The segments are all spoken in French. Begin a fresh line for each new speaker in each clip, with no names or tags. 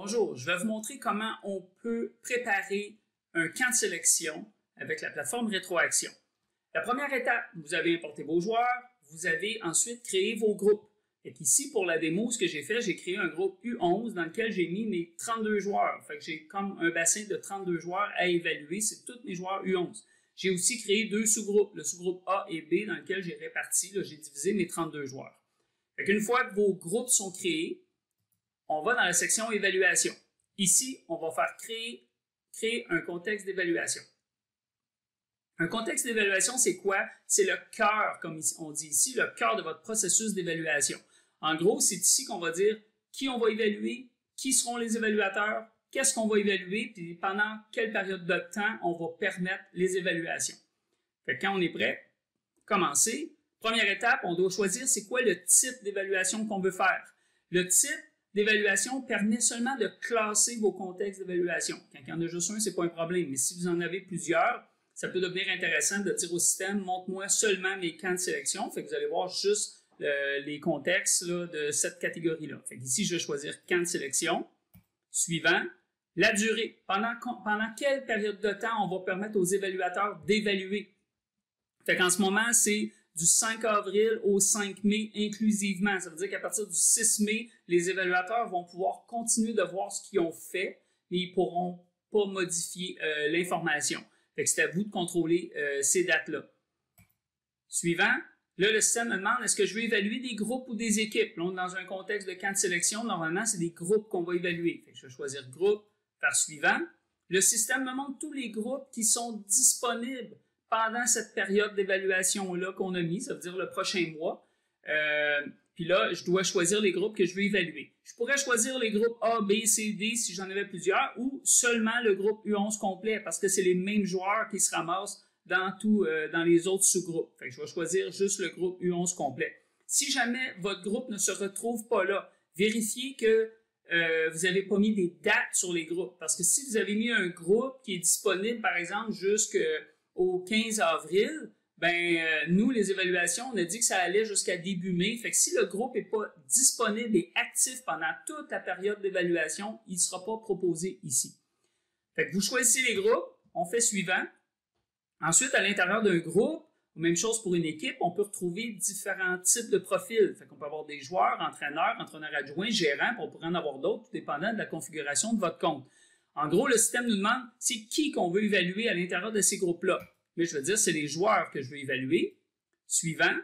Bonjour, je vais vous montrer comment on peut préparer un camp de sélection avec la plateforme Rétroaction. La première étape, vous avez importé vos joueurs, vous avez ensuite créé vos groupes. Ici, pour la démo, ce que j'ai fait, j'ai créé un groupe U11 dans lequel j'ai mis mes 32 joueurs. J'ai comme un bassin de 32 joueurs à évaluer, c'est tous mes joueurs U11. J'ai aussi créé deux sous-groupes, le sous-groupe A et B, dans lequel j'ai réparti, j'ai divisé mes 32 joueurs. Une fois que vos groupes sont créés, on va dans la section évaluation. Ici, on va faire créer un contexte d'évaluation. Un contexte d'évaluation, c'est quoi? C'est le cœur, comme on dit ici, le cœur de votre processus d'évaluation. En gros, c'est ici qu'on va dire qui on va évaluer, qui seront les évaluateurs, qu'est-ce qu'on va évaluer, puis pendant quelle période de temps on va permettre les évaluations. Quand on est prêt, commencer. Première étape, on doit choisir c'est quoi le type d'évaluation qu'on veut faire. Le type d'évaluation permet seulement de classer vos contextes d'évaluation. Quand il y en a juste un, ce n'est pas un problème, mais si vous en avez plusieurs, ça peut devenir intéressant de dire au système, montre-moi seulement mes camps de sélection. Vous allez voir juste les contextes de cette catégorie-là. Ici, je vais choisir camp de sélection. Suivant, la durée. Pendant quelle période de temps on va permettre aux évaluateurs d'évaluer? En ce moment, c'est du 5 avril au 5 mai inclusivement. Ça veut dire qu'à partir du 6 mai, les évaluateurs vont pouvoir continuer de voir ce qu'ils ont fait, mais ils ne pourront pas modifier l'information. C'est à vous de contrôler ces dates-là. Suivant, là, le système me demande est-ce que je veux évaluer des groupes ou des équipes? Là, on est dans un contexte de camp de sélection. Normalement, c'est des groupes qu'on va évaluer. Je vais choisir groupe, faire suivant. Le système me montre tous les groupes qui sont disponibles pendant cette période d'évaluation-là qu'on a mis, ça veut dire le prochain mois. Puis là, je dois choisir les groupes que je veux évaluer. Je pourrais choisir les groupes A, B, C, D si j'en avais plusieurs, ou seulement le groupe U11 complet, parce que c'est les mêmes joueurs qui se ramassent dans les autres sous-groupes. Je vais choisir juste le groupe U11 complet. Si jamais votre groupe ne se retrouve pas là, vérifiez que vous n'avez pas mis des dates sur les groupes, parce que si vous avez mis un groupe qui est disponible, par exemple, jusqu'au 15 avril, nous, les évaluations, on a dit que ça allait jusqu'à début mai. Si le groupe n'est pas disponible et actif pendant toute la période d'évaluation, il ne sera pas proposé ici. Vous choisissez les groupes, on fait suivant. Ensuite, à l'intérieur d'un groupe, même chose pour une équipe, on peut retrouver différents types de profils. On peut avoir des joueurs, entraîneurs adjoints, gérants, puis on pourrait en avoir d'autres, tout dépendant de la configuration de votre compte. En gros, le système nous demande c'est qui qu'on veut évaluer à l'intérieur de ces groupes-là. Mais je veux dire, c'est les joueurs que je veux évaluer. Suivant,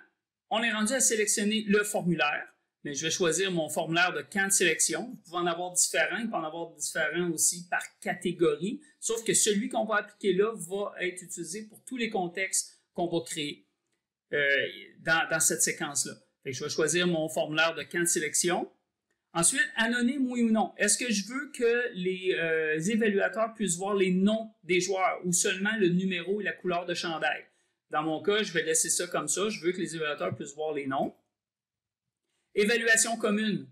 on est rendu à sélectionner le formulaire. Mais je vais choisir mon formulaire de camp de sélection. Vous pouvez en avoir différents. Il peut en avoir différents aussi par catégorie. Sauf que celui qu'on va appliquer là va être utilisé pour tous les contextes qu'on va créer dans cette séquence-là. Je vais choisir mon formulaire de camp de sélection. Ensuite, anonyme, oui ou non. Est-ce que je veux que les évaluateurs puissent voir les noms des joueurs ou seulement le numéro et la couleur de chandail? Dans mon cas, je vais laisser ça comme ça. Je veux que les évaluateurs puissent voir les noms. Évaluation commune.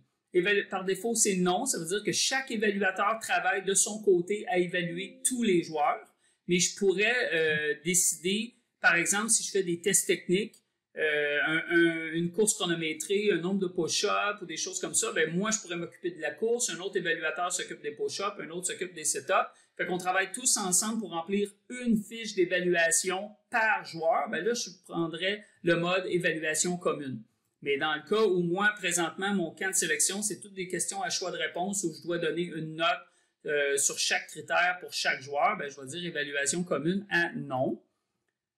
Par défaut, c'est non. Ça veut dire que chaque évaluateur travaille de son côté à évaluer tous les joueurs. Mais je pourrais décider, par exemple, si je fais des tests techniques, une course chronométrée, un nombre de push-ups ou des choses comme ça, moi, je pourrais m'occuper de la course, un autre évaluateur s'occupe des push-ups, un autre s'occupe des sit-ups. Qu'on travaille tous ensemble pour remplir une fiche d'évaluation par joueur. Là, je prendrais le mode évaluation commune. Mais dans le cas où moi, présentement, mon camp de sélection, c'est toutes des questions à choix de réponse où je dois donner une note sur chaque critère pour chaque joueur, je vais dire évaluation commune à non.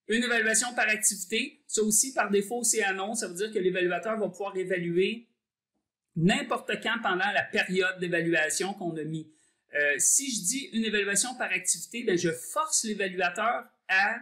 Une évaluation par activité, ça aussi, par défaut, c'est à non. Ça veut dire que l'évaluateur va pouvoir évaluer n'importe quand pendant la période d'évaluation qu'on a mis. Si je dis une évaluation par activité, je force l'évaluateur à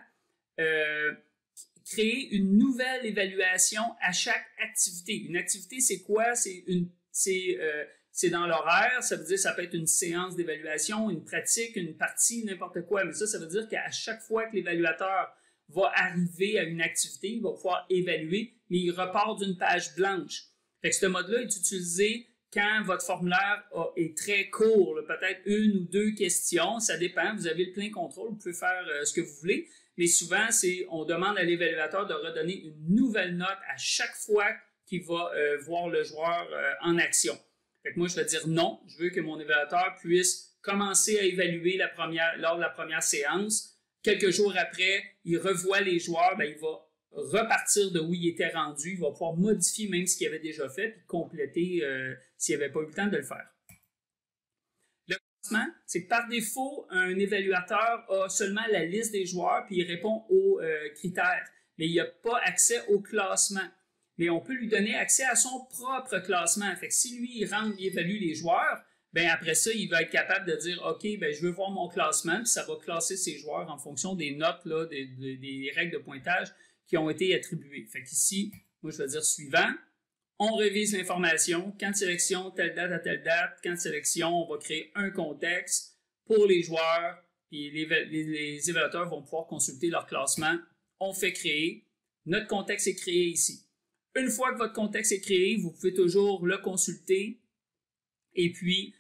créer une nouvelle évaluation à chaque activité. Une activité, c'est quoi? C'est dans l'horaire, ça veut dire que ça peut être une séance d'évaluation, une pratique, une partie, n'importe quoi. Mais ça veut dire qu'à chaque fois que l'évaluateur va arriver à une activité, il va pouvoir évaluer, mais il repart d'une page blanche. Ce mode-là est utilisé quand votre formulaire est très court, peut-être une ou deux questions, ça dépend, vous avez le plein contrôle, vous pouvez faire ce que vous voulez, mais souvent, on demande à l'évaluateur de redonner une nouvelle note à chaque fois qu'il va voir le joueur en action. Fait que moi, je vais dire non. Je veux que mon évaluateur puisse commencer à évaluer lors de la première séance. Quelques jours après, il revoit les joueurs, ben, il va repartir de où il était rendu. Il va pouvoir modifier même ce qu'il avait déjà fait puis compléter s'il n'avait pas eu le temps de le faire. Le classement, c'est que par défaut, un évaluateur a seulement la liste des joueurs puis il répond aux critères. Mais il n'a pas accès au classement. Mais on peut lui donner accès à son propre classement. Fait que si lui, il évalue les joueurs, ben après ça, il va être capable de dire « OK, ben je veux voir mon classement », puis ça va classer ses joueurs en fonction des notes, là, des règles de pointage qui ont été attribuées. Fait qu'ici, moi, je vais dire « Suivant ». On révise l'information. Camp de sélection, telle date à telle date. Camp de sélection, on va créer un contexte pour les joueurs, puis les évaluateurs vont pouvoir consulter leur classement. On fait créer. Notre contexte est créé ici. Une fois que votre contexte est créé, vous pouvez toujours le consulter et puis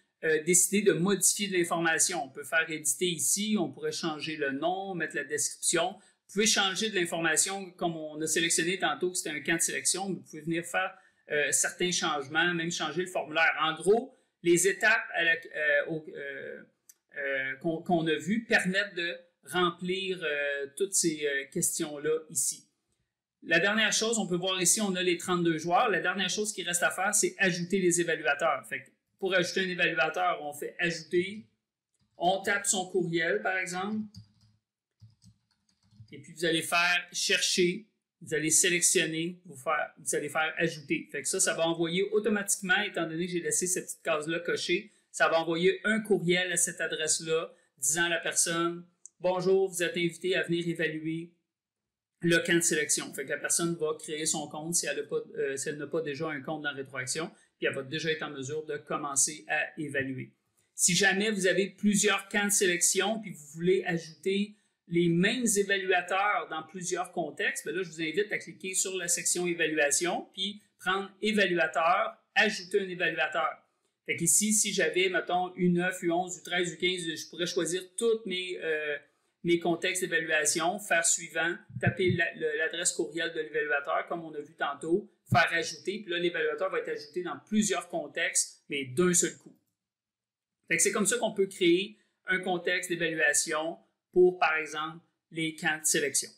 décider de modifier de l'information. On peut faire éditer ici, on pourrait changer le nom, mettre la description. Vous pouvez changer de l'information comme on a sélectionné tantôt que c'était un camp de sélection, mais vous pouvez venir faire certains changements, même changer le formulaire. En gros, les étapes qu'on a vues permettent de remplir toutes ces questions-là ici. La dernière chose, on peut voir ici, on a les 32 joueurs. La dernière chose qui reste à faire, c'est ajouter les évaluateurs. Fait que pour ajouter un évaluateur, on fait ajouter. On tape son courriel, par exemple. Et puis, vous allez faire chercher. Vous allez sélectionner. Vous allez faire ajouter. Fait que ça va envoyer automatiquement, étant donné que j'ai laissé cette petite case-là cochée, ça va envoyer un courriel à cette adresse-là disant à la personne « Bonjour, vous êtes invité à venir évaluer le camp de sélection. » Fait que la personne va créer son compte si elle n'a pas déjà un compte dans Rétroaction, puis elle va déjà être en mesure de commencer à évaluer. Si jamais vous avez plusieurs camps de sélection, puis vous voulez ajouter les mêmes évaluateurs dans plusieurs contextes, bien là, je vous invite à cliquer sur la section évaluation, puis prendre évaluateur, ajouter un évaluateur. Fait qu'ici, si j'avais, mettons, U9, U11, U13, U15, je pourrais choisir toutes mes contextes d'évaluation, faire suivant, taper l'adresse courriel de l'évaluateur, comme on a vu tantôt, faire ajouter, puis là, l'évaluateur va être ajouté dans plusieurs contextes, mais d'un seul coup. Fait que c'est comme ça qu'on peut créer un contexte d'évaluation pour, par exemple, les camps de sélection.